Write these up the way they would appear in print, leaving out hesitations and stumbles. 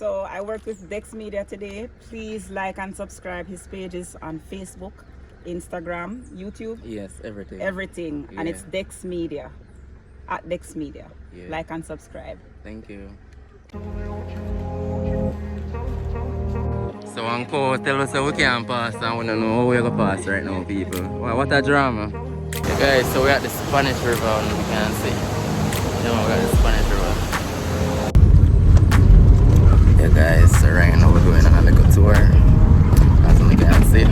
So I work with Dex Media today. Please like and subscribe his pages on Facebook, Instagram, YouTube. Yes, everything. Everything. Yeah. And it's Dex Media. At Dex Media. Yeah. Like and subscribe. Thank you. So Uncle tell us that we can't pass and we don't know how we're going to pass right now, people. Wow, what a drama. Yeah, guys, so we're at the Spanish River and we can see. Yeah, we're at the Spanish River. Yeah, guys, so right now we're going on a little tour. As you can see.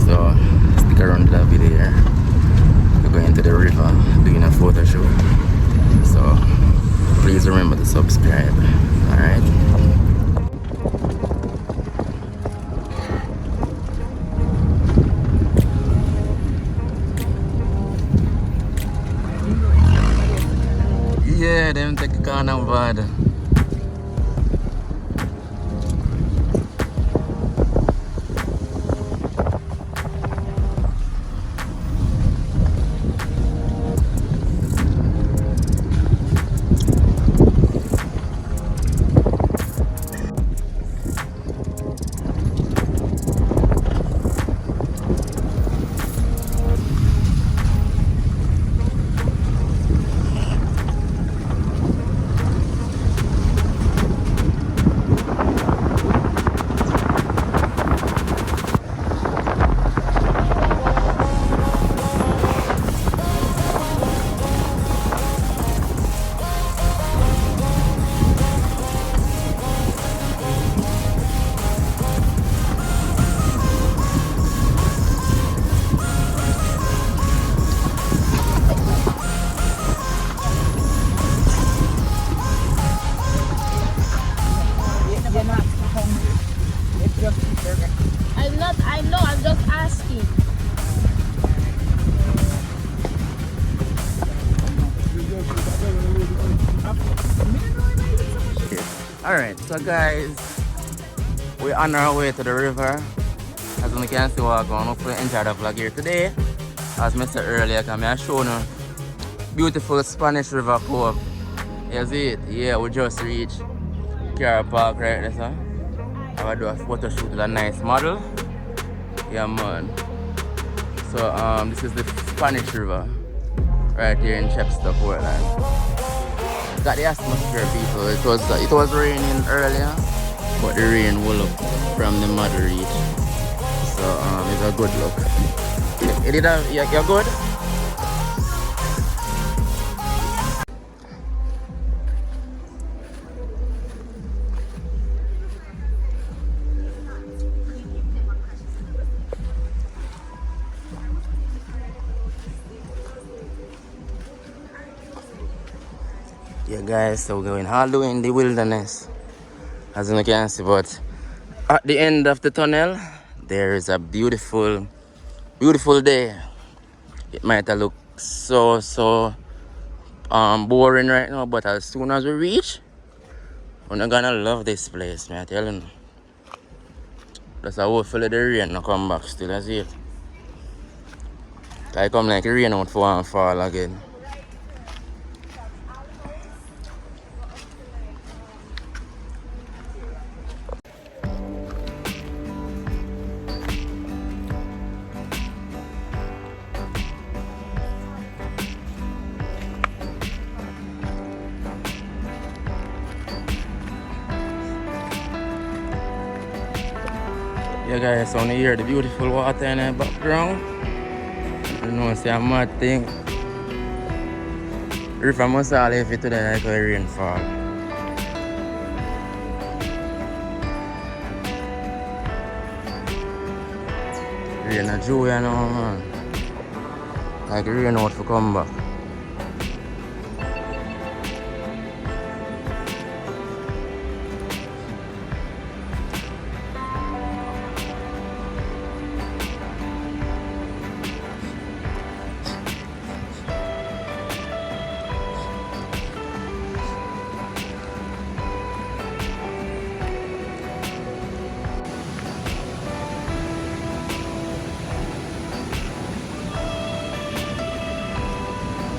So, stick around to the video here. We're going to the river, doing a photo shoot. So, please remember to subscribe. Alright? Yeah, them take a car now bad. I know, I'm just asking. Alright, so guys, we're on our way to the river. As you can see, we're going to enjoy the vlog here today. As I said earlier, I showed you beautiful Spanish River Cove. You see it? Yeah, we just reached car park right there, so I'm going to do a photo shoot with a nice model. Yeah, man. So, this is the Spanish River right here in Chepstowe, Portland. Got the atmosphere, people. It was raining earlier, but the rain will up from the mud reach. So, it's a good look. You're good? Yeah, guys, so we're going all the way in the wilderness, as you can see. But at the end of the tunnel, there is a beautiful day. It might look so boring right now, but as soon as we reach, we're gonna love this place, man. I tell you. That's how hopefully the rain no come back still. I see it. I come like rain out for and fall again. Yeah, guys, so you hear the beautiful water in the background. You know, it's a mad thing. River must all have it today like a rainfall. Rain a joy, you know, man. Like rain out to come back.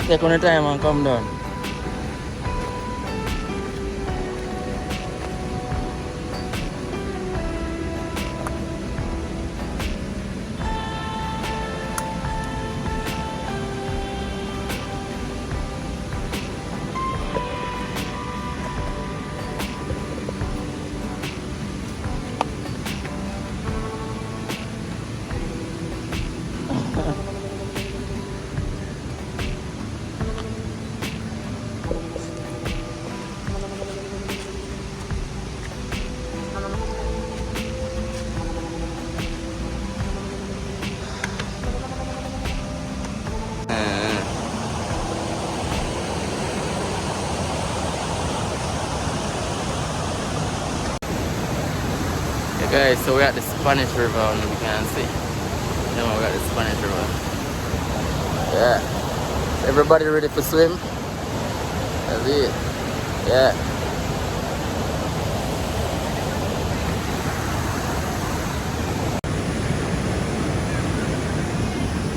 Take on the time and come down. Guys, so we're at the Spanish River, and we can see. Yeah, man, we're at the Spanish River. Yeah. Everybody ready for swim? That's it. Yeah.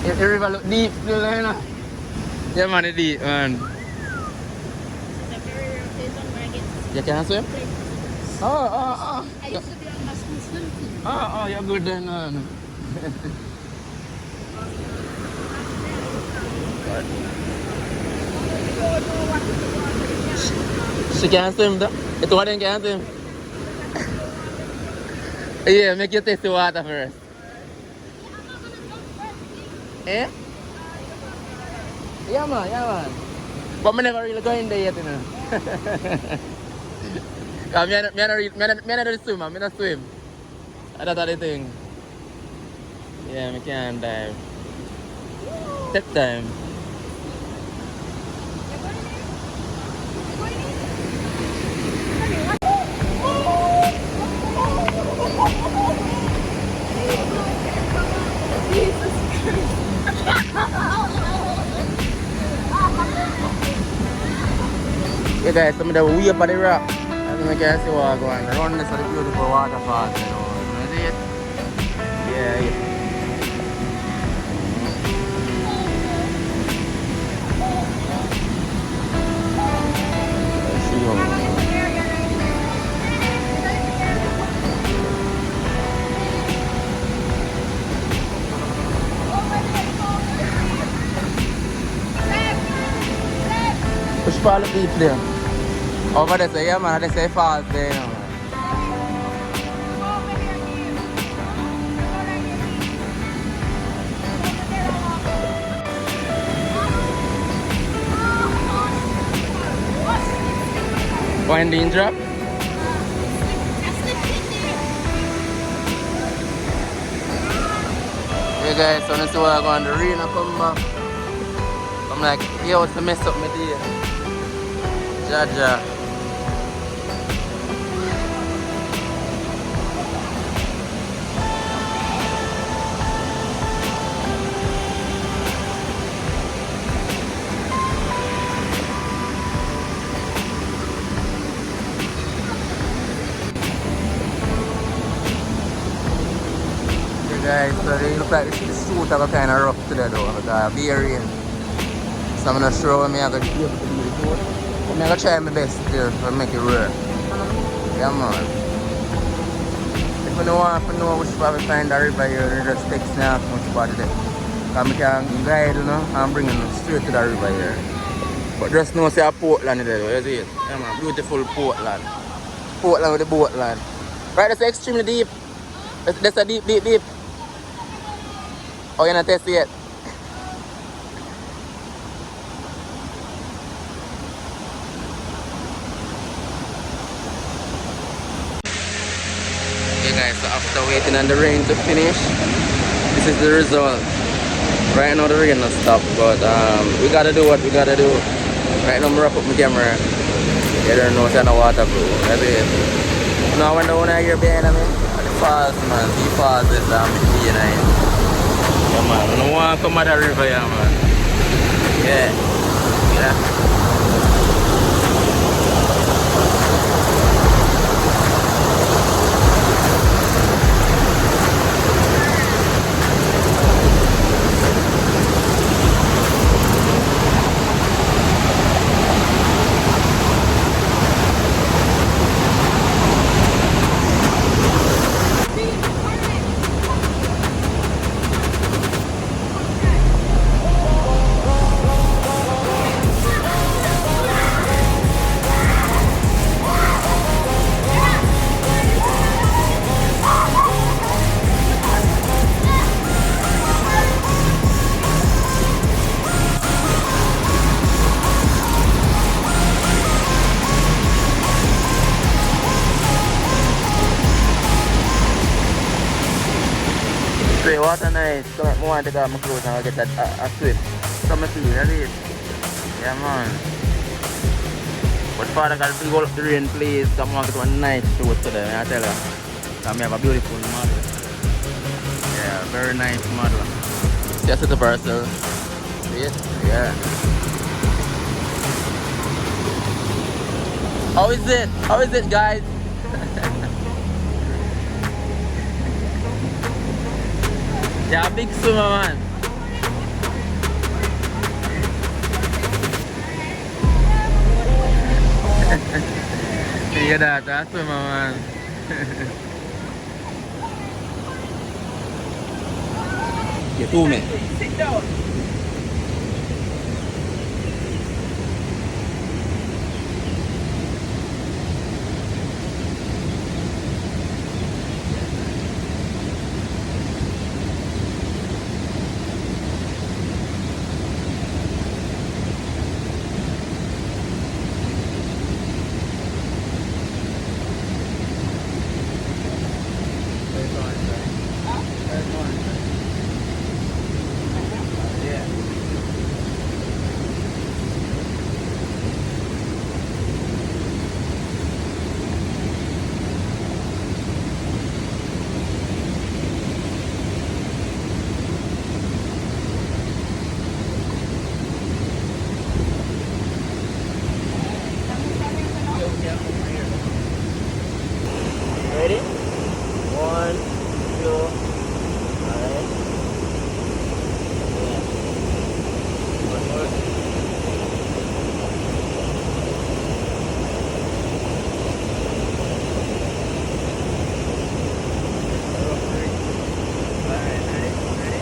The river look deep, you know? Yeah, man, it's deep, man. The very rare occasion where I get to You can swim? play. Oh. I used to be on my school swim team. Oh, you're good then, man. She can't swim, though. It's one thing can't swim. Yeah, make you taste the water first. Eh? Yeah, man. But I never really go in there yet, you know. I don't swim, I don't swim. That's the thing. Yeah, I can't dive. Step time. Yeah guys, some of the way up on the rock. As you can see what's going on. Around this is the beautiful waterfall, you know. You see it? Yeah. Let's see you. Which part of deep there? Over there, say, yeah, man, they say falls there, you know, man. Winding drop? Yeah, guys, so this is where I'm going to rain and come back. I'm like, yo, what's the mess up my day? Jaja. Guys, so they look like the shoot are kind of rough today though, because be rain. So I'm not sure when I'm going to be able to do the boat. I'm going to try my best to make it work. Yeah, man. If you don't want to know which spot we find the river here, you just text me off which spot it is. Because I can guide, you know, and bring them straight to the river here. But just know say Portland there, you see it? Yeah, man, beautiful Portland. Portland with the boat land. Right, that's extremely deep. That's a deep. Oh, you're not testing yet? Okay guys, so after waiting on the rain to finish, this is the result. Right now the rain has stopped, but we gotta do what we gotta do. Right now I'm wrap up my camera. You don't know it's no waterproof. That's it. Now when the one here behind me, the falls, man. The falls is the Yeah, man, I don't want to come out the river, yeah, man. Yeah. Water nice, so I want to take my clothes and I'll get a swim. Come and see, that's it. Yeah, man. But Father God, big hold up the rain, please. Come on, get one nice shoot today, I tell you. And we have a beautiful model. Yeah, very nice model. Just at the parcel. See it? Yeah. How is it? How is it, guys? Yeah, big swimmer, man. Yeah, that's swimmer, man. You do me. Sit down. Ready? 1, 2, alright. One more. Alright, ready? Ready?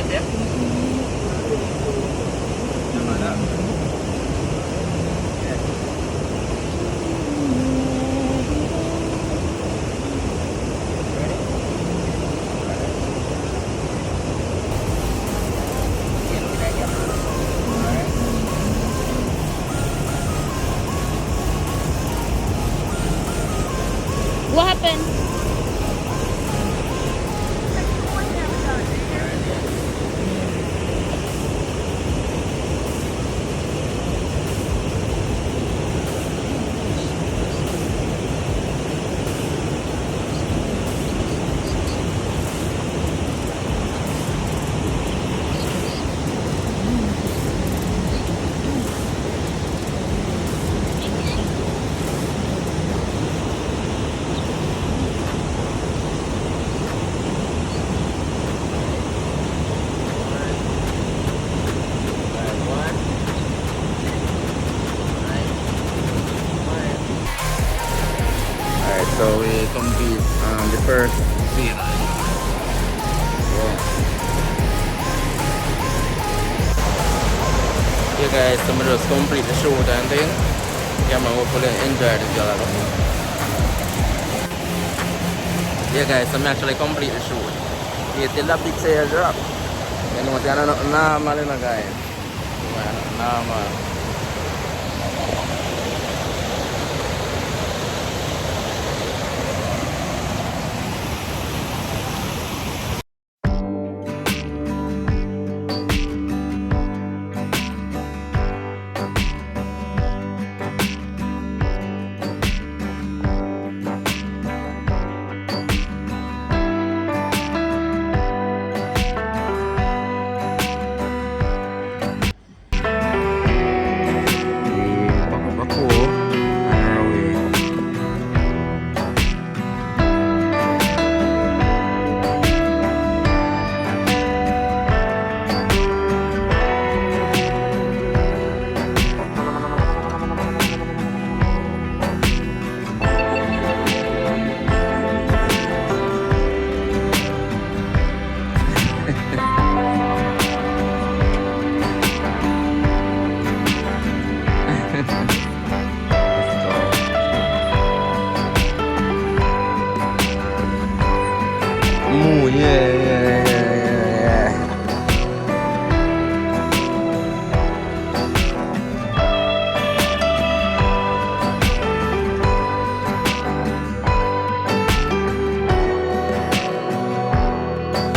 Yep. Come on up. Yeah. What happened? Alright, so we complete the first scene. Yeah guys, so I'm just complete the shoot and thing. Yeah man, hopefully enjoy this vlog. Yeah guys, I'm actually complete the shoot. Yeah, till the picture drop. You know, it's not normal, you know guys. Normal.